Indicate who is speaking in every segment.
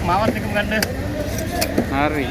Speaker 1: mawar nih ganda.
Speaker 2: Hari.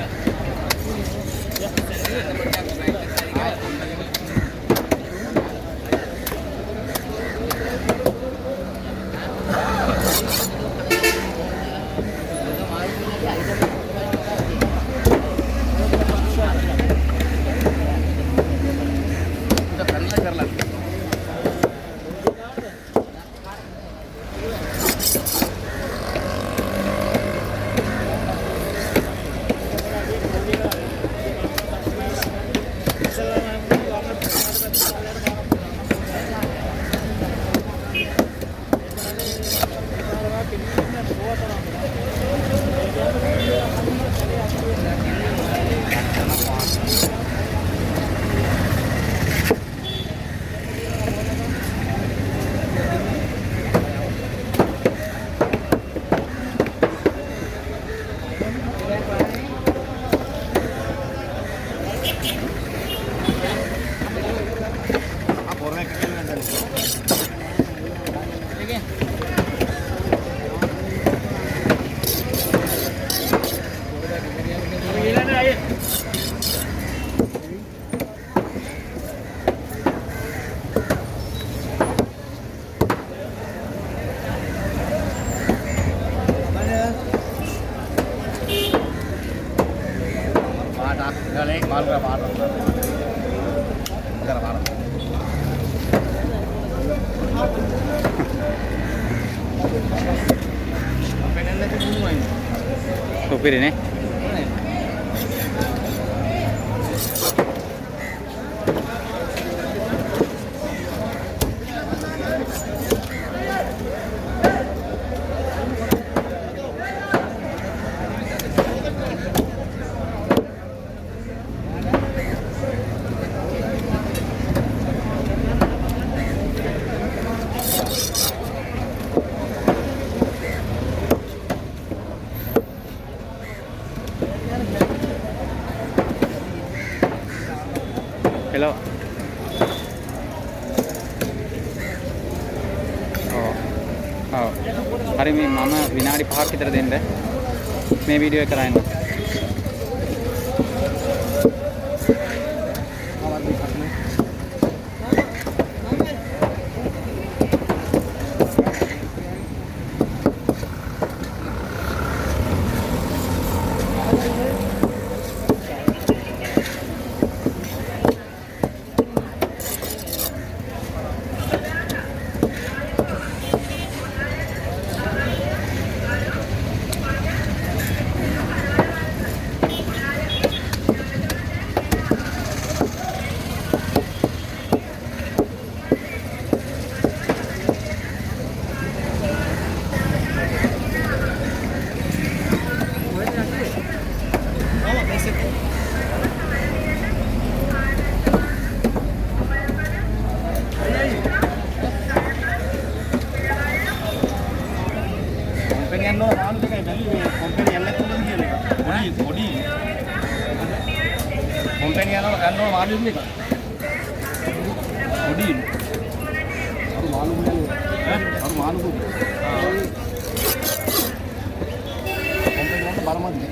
Speaker 2: Supir ini. Hello. Oh. Hari ini mama විනාඩි 5ක් විතර දෙන්න මේ වීඩියෝ එක කරන්න. barramundi.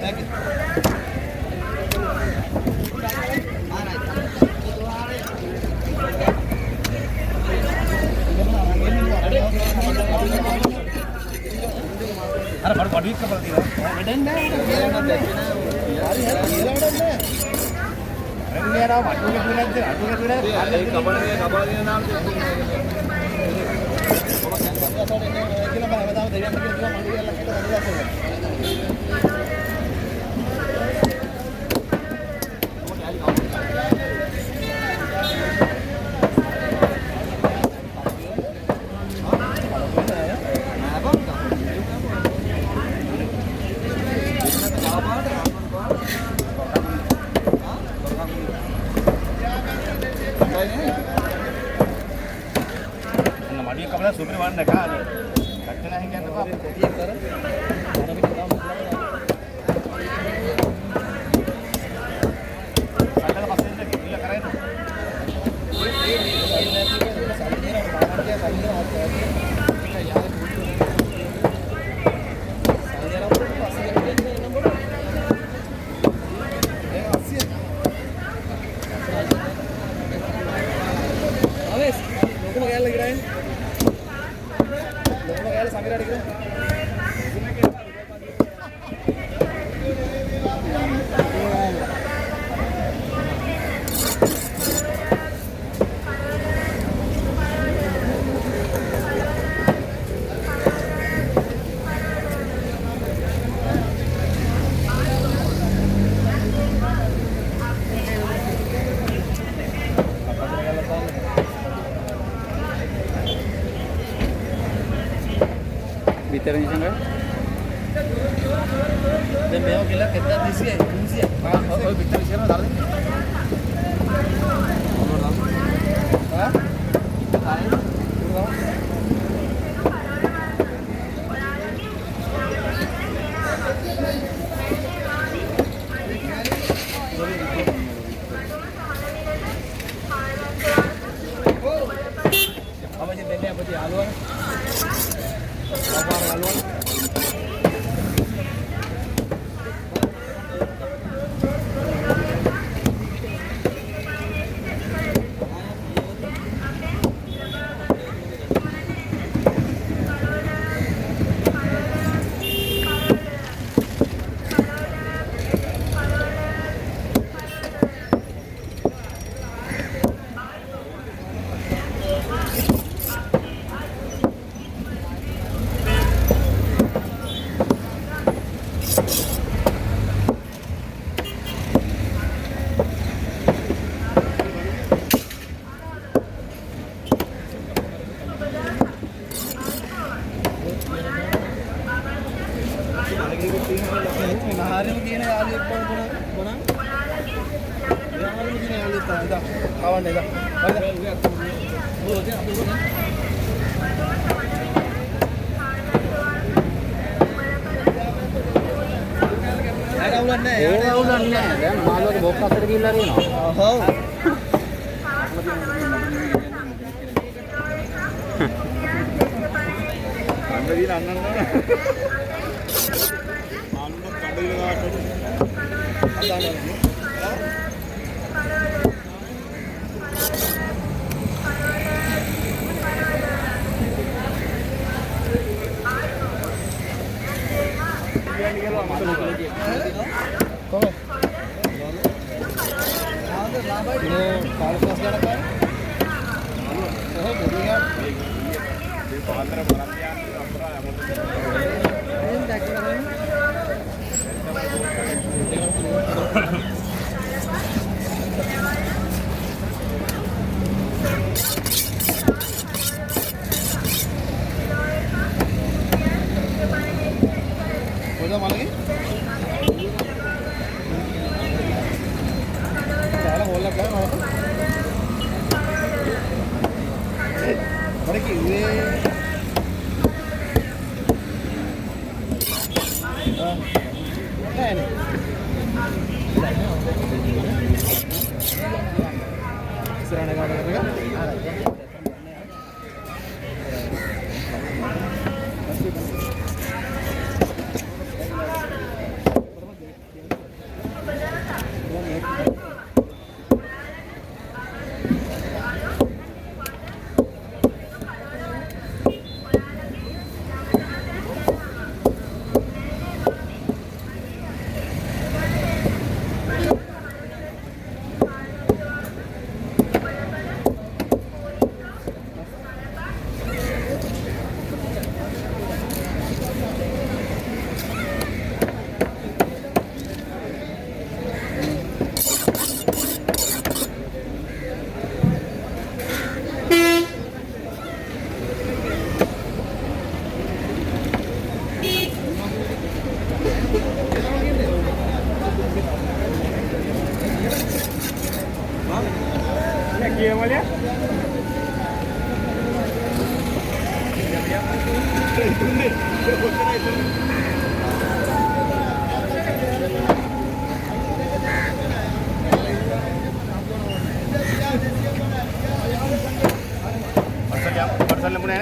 Speaker 1: අර බඩ බඩ වික්ක බලතියි. වැඩෙන්නේ නැහැ. රෙන්නියරා වටුක තුනක් දෙන අටුක තුන ඒ කබලේ නාම කියලා බය වදාම දෙවියන් කියලා මම කියලා හිට सुपर वन रखा है कट्टे नहीं क्या तो आप ये कर खाना भी खत्म साइकिल पास से किला कराए ना
Speaker 2: भीतर नहीं संग
Speaker 1: दे मेव केला कितना दिसी है हां और भीतर से ना डाल दे हां अब जे देने પછી આલુ
Speaker 2: මාළුවගේ බොක්ස් අතර ගිහිල්ලා තියෙනවා. ඔව්. කණ්ඩ දින අන්නන්න. මාළුවක් කණ්ඩ දින ගාවට. අදානවා. Come on. Ini kalau pas jalan kan? Oh, bodinya. Di pantai barangnya apa ya? Ini tak kira kan? Udah mana lagi? बोला क्या हो बड़े की ये है नहीं सिराने का करेगा
Speaker 1: boleh? Pasal lembu ni?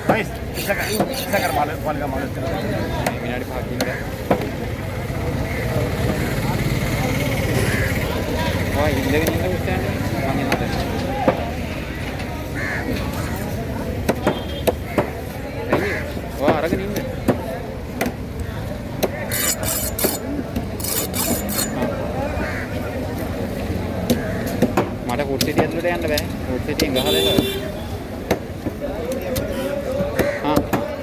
Speaker 1: Baik, bisa kan malu malu. Ini ada pagi ni. Oh, ini ustaz ni. Mana ada? Wah, aragan ini. මට ෆුඩ් සිටි ඇතුළට යන්න බෑ. ෆුඩ් සිටි එකෙන් ගහලා එනවා.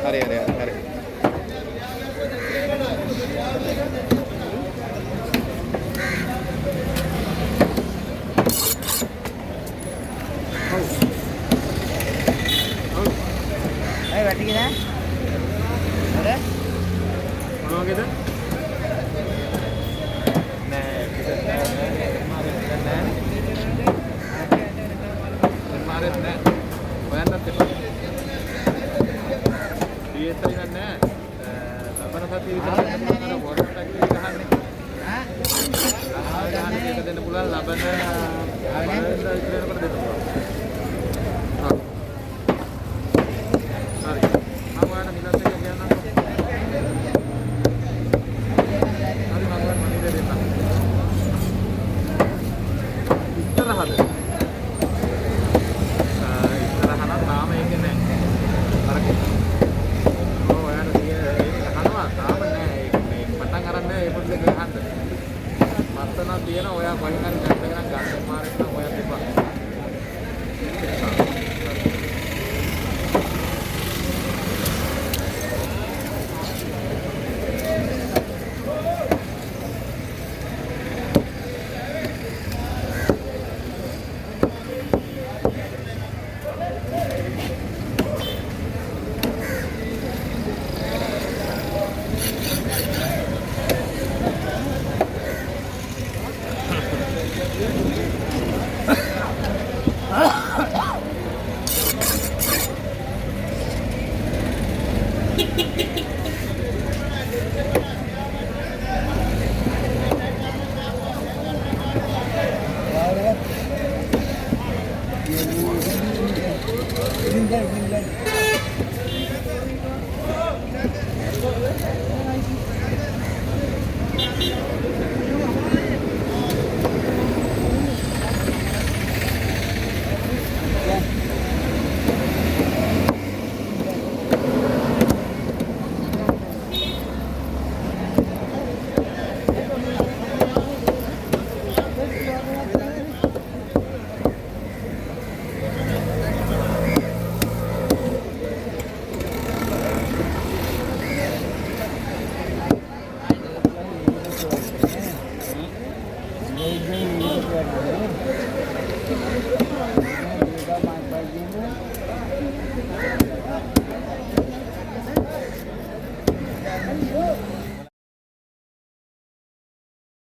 Speaker 1: හරි. වැටිගේ නෑ. හරි. මොනවගේද? නෑ. මාරෙත් නෑ. හොයන්නත් එපා. ඊයේත් හරියන්නේ නෑ. ලබන සතිය විතර අර වොටර් ටැග් එක ගහන්නේ. ගහන්නේ එක දෙන්න පුළුවන් ලබන ආවෙන්නේ ඉතිරේකට දෙන්න පුළුවන්. හරි. මම ඔයාලට මිලත් එක කියන්නම්. හරි මම ඔයාලට මනිද දෙන්නම්. ඉස්සරහද? තියෙන ඔයා වහිනන් ගන්න ගන්න මාරෙත් නම් ඔයා දෙපා.